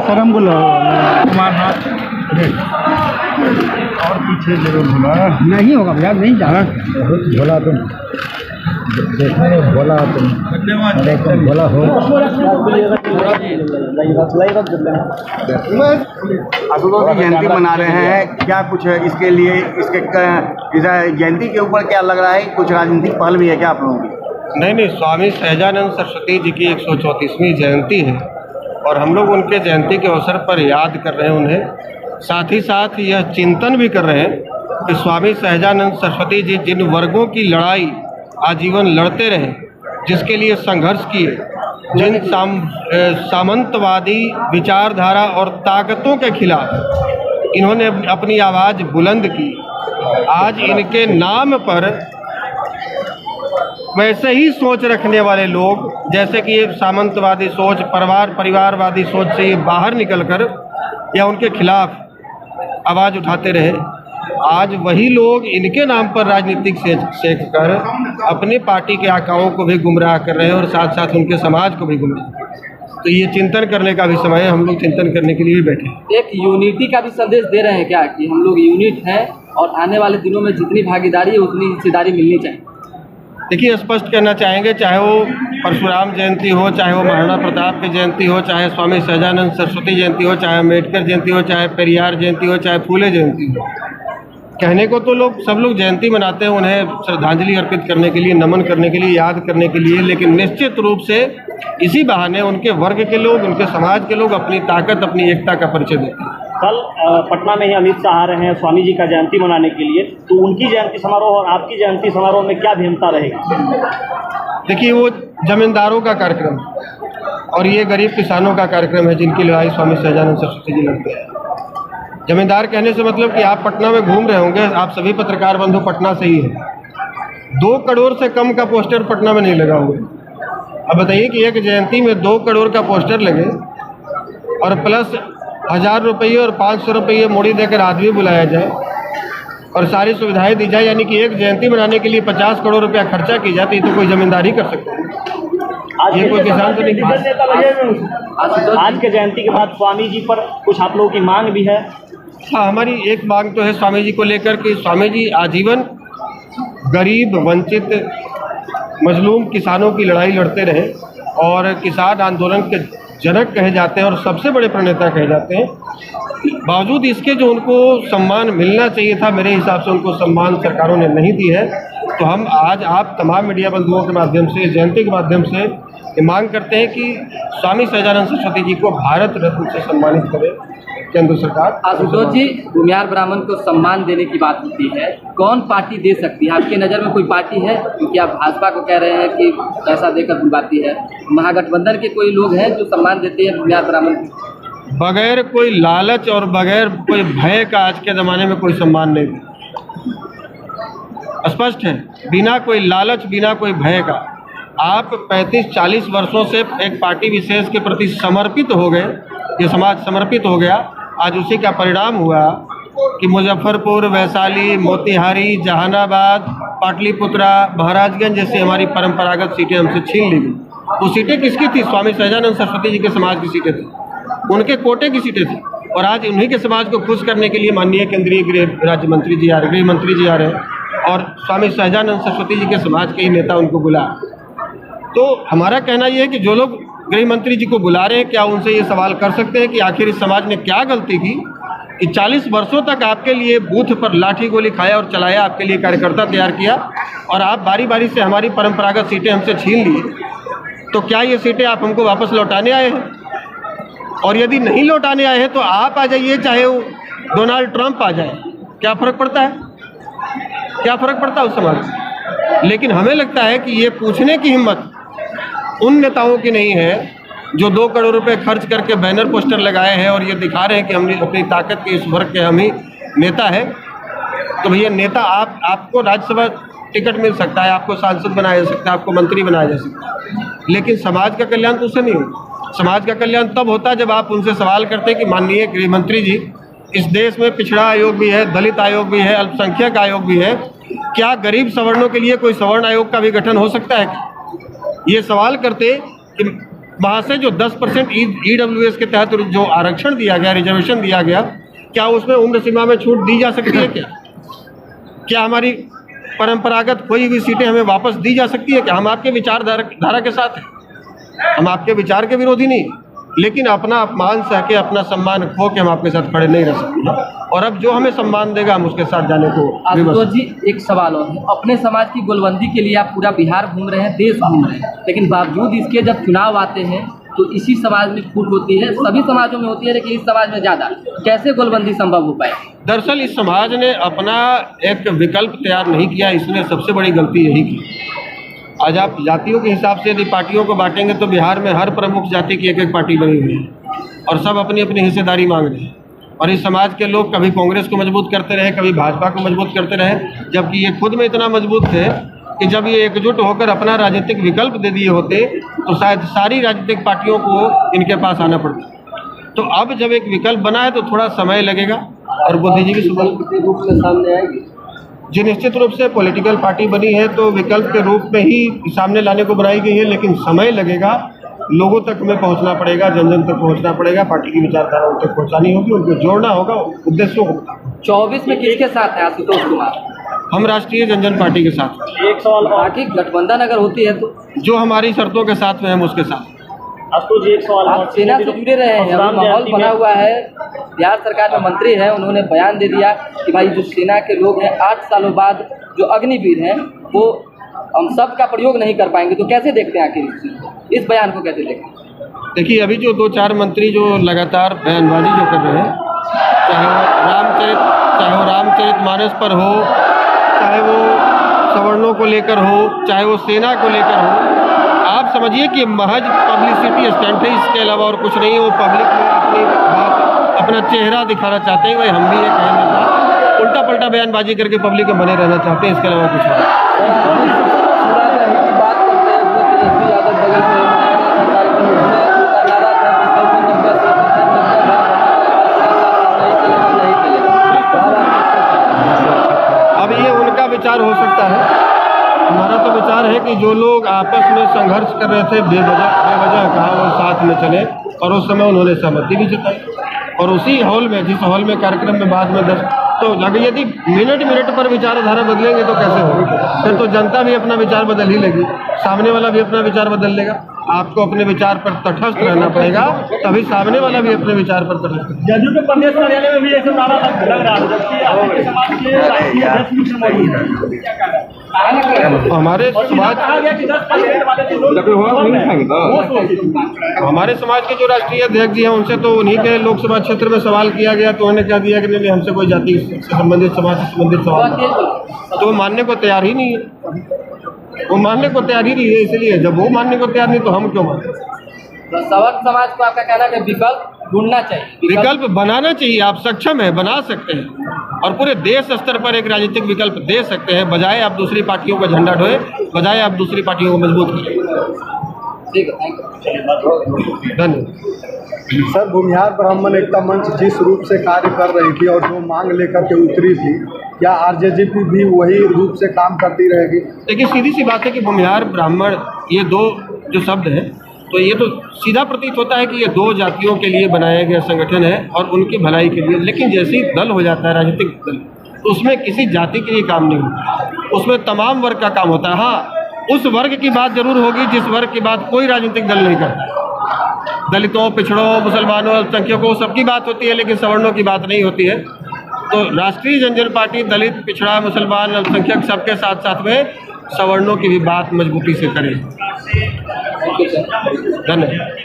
सरम्बुल कुमारनाथ और पीछे जरूर भोला नहीं होगा भैया, नहीं जाना। बहुत भोला तुम देखने में, भोला तुम एकदम भोला हो। अशोक की जयंती मना रहे हैं, क्या कुछ है इसके लिए, इसके जयंती के ऊपर क्या लग रहा है, कुछ राजनीतिक पहल भी है क्या आप लोगों की? नहीं, स्वामी सहजानंद सरस्वती जी की 134वीं जयंती है और हम लोग उनके जयंती के अवसर पर याद कर रहे हैं उन्हें। साथ ही साथ यह चिंतन भी कर रहे हैं कि स्वामी सहजानंद सरस्वती जी जिन वर्गों की लड़ाई आजीवन लड़ते रहे, जिसके लिए संघर्ष किए, जिन सामंतवादी विचारधारा और ताकतों के खिलाफ इन्होंने अपनी आवाज़ बुलंद की, आज इनके नाम पर वैसे ही सोच रखने वाले लोग, जैसे कि ये सामंतवादी सोच, परिवारवादी सोच से ये बाहर निकलकर या उनके खिलाफ आवाज़ उठाते रहे, आज वही लोग इनके नाम पर राजनीतिक सेक कर अपनी पार्टी के आकाओं को भी गुमराह कर रहे हैं और साथ साथ उनके समाज को भी गुमराह। तो ये चिंतन करने का भी समय है, हम लोग चिंतन करने के लिए भी बैठे हैं। एक यूनिटी का भी संदेश दे रहे हैं क्या, कि हम लोग यूनिट हैं और आने वाले दिनों में जितनी भागीदारी है उतनी हिस्सेदारी मिलनी चाहिए? देखिए, स्पष्ट करना चाहेंगे, चाहे वो परशुराम जयंती हो, चाहे वो महाराणा प्रताप की जयंती हो, चाहे स्वामी सहजानंद सरस्वती जयंती हो, चाहे अम्बेडकर जयंती हो, चाहे पेरियार जयंती हो, चाहे फूले जयंती हो, कहने को तो सब लोग जयंती मनाते हैं उन्हें श्रद्धांजलि अर्पित करने के लिए, नमन करने के लिए, याद करने के लिए, लेकिन निश्चित रूप से इसी बहाने उनके वर्ग के लोग, उनके समाज के लोग अपनी ताकत, अपनी एकता का परिचय देते हैं। कल पटना में ही अमित शाह आ रहे हैं स्वामी जी का जयंती मनाने के लिए, तो उनकी जयंती समारोह और आपकी जयंती समारोह में क्या भिन्नता रहेगी? देखिए, वो जमींदारों का कार्यक्रम और ये गरीब किसानों का कार्यक्रम है, जिनकी लड़ाई स्वामी सहजानंद सरस्वती जी लड़ते हैं। जमींदार कहने से मतलब कि आप पटना में घूम रहे होंगे, आप सभी पत्रकार बंधु पटना से ही हैं, 2 करोड़ से कम का पोस्टर पटना में नहीं लगा हुआ। अब बताइए कि एक जयंती में 2 करोड़ का पोस्टर लगे और प्लस 1000 रुपये और 500 रुपये मोड़ी देकर आदमी बुलाया जाए और सारी सुविधाएं दी जाए, यानी कि एक जयंती बनाने के लिए 50 करोड़ रुपया खर्चा की जाती, तो कोई जमींदारी कर सकता है? ये कोई किसान तो नहीं। आज के जयंती के बाद स्वामी जी पर कुछ आप लोगों की मांग भी है? हाँ, हमारी एक मांग तो है स्वामी जी को लेकर कि स्वामी जी आजीवन गरीब, वंचित, मजलूम किसानों की लड़ाई लड़ते रहे और किसान आंदोलन के जनक कहे जाते हैं और सबसे बड़े प्रणेता कहे जाते हैं। बावजूद इसके जो उनको सम्मान मिलना चाहिए था, मेरे हिसाब से उनको सम्मान सरकारों ने नहीं दी है। तो हम आज आप तमाम मीडिया बंधुओं के माध्यम से, जयंती के माध्यम से ये मांग करते हैं कि स्वामी सहजानंद सरस्वती जी को भारत रत्न से सम्मानित करे केंद्र सरकार। आशुतोष जी, भूमिहार ब्राह्मण को सम्मान देने की बात होती है, कौन पार्टी दे सकती है? आपकी नज़र में कोई पार्टी है? क्योंकि आप भाजपा को कह रहे हैं कि पैसा देकर बुलवाती है, महागठबंधन के कोई लोग हैं जो सम्मान देते हैं भूमिहार ब्राह्मण को? बगैर कोई लालच और बगैर कोई भय का आज के ज़माने में कोई सम्मान नहीं देता। स्पष्ट है, बिना कोई लालच, बिना कोई भय का आप 35-40 वर्षों से एक पार्टी विशेष के प्रति समर्पित हो गए, ये समाज समर्पित हो गया। आज उसी का परिणाम हुआ कि मुजफ्फरपुर, वैशाली, मोतिहारी, जहानाबाद, पाटलिपुत्रा, महाराजगंज जैसी हमारी परंपरागत सीटें हमसे छीन ली गई। वो सीटें किसकी थी? स्वामी सहजानंद सरस्वती जी के समाज की सीटें थी, उनके कोटे की सीटें थी। और आज उन्हीं के समाज को खुश करने के लिए माननीय केंद्रीय गृह राज्य मंत्री जी आ रहे, गृह मंत्री जी आ रहे हैं और स्वामी सहजानंद सरस्वती जी के समाज के ही नेता उनको बुला। तो हमारा कहना यह है कि जो लोग गृह मंत्री जी को बुला रहे हैं, क्या उनसे ये सवाल कर सकते हैं कि आखिर इस समाज ने क्या गलती की कि 40 वर्षों तक आपके लिए बूथ पर लाठी गोली खाया और चलाया, आपके लिए कार्यकर्ता तैयार किया और आप बारी बारी से हमारी परंपरागत सीटें हमसे छीन ली। तो क्या ये सीटें आप हमको वापस लौटाने आए हैं? और यदि नहीं लौटाने आए हैं तो आप आ जाइए, चाहे वो डोनाल्ड ट्रंप आ जाए, क्या फ़र्क पड़ता है? क्या फ़र्क पड़ता है उस समाज में? लेकिन हमें लगता है कि ये पूछने की हिम्मत उन नेताओं की नहीं है जो 2 करोड़ रुपए खर्च करके बैनर पोस्टर लगाए हैं और ये दिखा रहे हैं कि हम अपनी ताकत के इस वर्ग के हम ही नेता है। तो भैया, नेता आपको राज्यसभा टिकट मिल सकता है, आपको सांसद बनाया जा सकता है, आपको मंत्री बनाया जा सकता है, लेकिन समाज का कल्याण तो उससे नहीं होगा। समाज का कल्याण तब होता है जब आप उनसे सवाल करते हैं कि माननीय गृह मंत्री जी, इस देश में पिछड़ा आयोग भी है, दलित आयोग भी है, अल्पसंख्यक आयोग भी है, क्या गरीब सवर्णों के लिए कोई सवर्ण आयोग का भी गठन हो सकता है? ये सवाल करते कि वहाँ से जो 10% EWS के तहत जो आरक्षण दिया गया, रिजर्वेशन दिया गया, क्या उसमें उम्र सीमा में छूट दी जा सकती है? क्या हमारी परंपरागत खोई हुई सीटें हमें वापस दी जा सकती है? क्या हम आपके विचारधारा के साथ हैं? हम आपके विचार के विरोधी नहीं, लेकिन अपना अपमान सह के, अपना सम्मान खो के हम आपके साथ खड़े नहीं रह सकते। और अब जो हमें सम्मान देगा हम उसके साथ जाने को। आशुतोष जी, एक सवाल और है। अपने समाज की गोलबंदी के लिए आप पूरा बिहार घूम रहे हैं, देश घूम रहे हैं, लेकिन बावजूद इसके जब चुनाव आते हैं तो इसी समाज में फूट होती है। सभी समाजों में होती है, लेकिन इस समाज में ज़्यादा। कैसे गोलबंदी संभव हो पाए? दरअसल इस समाज ने अपना एक विकल्प तैयार नहीं किया, इसने सबसे बड़ी गलती यही की। आज आप जातियों के हिसाब से यदि पार्टियों को बांटेंगे तो बिहार में हर प्रमुख जाति की एक पार्टी बनी हुई है और सब अपनी अपनी हिस्सेदारी मांग रहे हैं। और इस समाज के लोग कभी कांग्रेस को मजबूत करते रहे, कभी भाजपा को मजबूत करते रहे, जबकि ये खुद में इतना मजबूत थे कि जब ये एकजुट होकर अपना राजनीतिक विकल्प दे दिए होते तो शायद सारी राजनीतिक पार्टियों को इनके पास आना पड़ता। तो अब जब एक विकल्प बना है तो थोड़ा समय लगेगा और बुद्धिजीवी के रूप में सामने आएगी। जी, निश्चित रूप से पॉलिटिकल पार्टी बनी है तो विकल्प के रूप में ही सामने लाने को बनाई गई है, लेकिन समय लगेगा। लोगों तक हमें पहुंचना पड़ेगा, जन जन तक पहुंचना पड़ेगा, पार्टी की विचारधारा उन तक पहुंचानी होगी, उनको जोड़ना होगा, उद्देश्यों को। 24 में किसके साथ है आशुतोष कुमार? हम राष्ट्रीय जनजन पार्टी के साथ। एक सवाल और, पार्टी गठबंधन अगर होती है तो जो हमारी शर्तों के साथ में हम उसके साथ। आशुतोष जी, एक सवाल आप सेना से जुड़े रहे हैं, अभी माहौल बना हुआ है। बिहार सरकार में मंत्री है, उन्होंने बयान दे दिया कि भाई जो सेना के लोग हैं 8 सालों बाद जो अग्निवीर हैं वो हम सब का प्रयोग नहीं कर पाएंगे। तो कैसे देखते हैं आखिर इस बयान को, कैसे देखते हैं? देखिए, अभी जो 2-4 मंत्री जो लगातार बयानबाजी जो कर रहे हैं, चाहे वो रामचरितमानस पर हो, चाहे वो सवर्णों को लेकर हो, चाहे वो सेना को लेकर हो, आप समझिए कि महज पब्लिसिटी स्टंट है, इसके अलावा और कुछ नहीं है। वो पब्लिक में अपनी बात, अपना चेहरा दिखाना चाहते हैं, भाई हम भी ये कहने का उल्टा पल्टा बयानबाजी करके पब्लिक में बने रहना चाहते हैं, इसके अलावा कुछ नहीं। अब ये उनका विचार हो सकता है, हमारा तो विचार है कि जो लोग आपस में संघर्ष कर रहे थे बेवजह कहा वो साथ में चले, और उस समय उन्होंने सहमति भी जताई। और उसी हॉल में, जिस हॉल में कार्यक्रम में बाद में 10 तो यदि मिनट पर विचारधारा बदलेंगे तो कैसे होगी? फिर तो जनता भी अपना विचार बदल ही लेगी, सामने वाला भी अपना विचार बदल लेगा। आपको अपने विचार पर तटस्थ रहना पड़ेगा, तभी सामने वाला भी अपने विचार पर तटस्थ रहेगा। जदयू के प्रदेश कार्यालय में भी ऐसे नारा लग रहा है, जबकि आपके समाज के राष्ट्रीय अध्यक्ष भी मौजूद है। हमारे समाज कहा गया कि 10% वाले जो लोग, हमारे समाज के जो राष्ट्रीय अध्यक्ष जी हैं उनसे तो उन्हीं के लोकसभा क्षेत्र में सवाल किया गया तो उन्होंने क्या दिया कि नहीं, हमसे कोई जाति से संबंधित, समाज से संबंधित सवाल, तो वो मानने को तैयार ही नहीं है। वो मानने को तैयार ही नहीं है, इसलिए जब वो मानने को तैयार नहीं तो हम क्यों माने? तो सवर्ण समाज को आपका कहना है विकल्प ढूंढना चाहिए, विकल्प बनाना चाहिए। आप सक्षम है, बना सकते हैं, और पूरे देश स्तर पर एक राजनीतिक विकल्प दे सकते हैं, बजाय आप दूसरी पार्टियों का झंडा ढोए, बजाय आप दूसरी पार्टियों को मजबूत करें। ठीक है, थैंक यू, धन्यवाद। सर, भूमिहार ब्राह्मण एकता मंच जिस रूप से कार्य कर रही थी और जो मांग लेकर के उतरी थी, क्या आरजेडी भी वही रूप से काम करती रहेगी? देखिए, सीधी सी बात है कि भूमिहार ब्राह्मण ये दो जो शब्द हैं, तो ये तो सीधा प्रतीत होता है कि ये 2 जातियों के लिए बनाया गया संगठन है और उनकी भलाई के लिए। लेकिन जैसे ही दल हो जाता है, राजनीतिक दल, तो उसमें किसी जाति के लिए काम नहीं होता, उसमें तमाम वर्ग का काम होता है। हाँ, उस वर्ग की बात जरूर होगी जिस वर्ग की बात कोई राजनीतिक दल नहीं करता। दलितों, पिछड़ों, मुसलमानों, अल्पसंख्यकों, सबकी बात होती है, लेकिन सवर्णों की बात नहीं होती है। तो राष्ट्रीय जनजन पार्टी दलित, पिछड़ा, मुसलमान, अल्पसंख्यक सबके साथ साथ में सवर्णों की भी बात मजबूती से करे। धन्यवाद।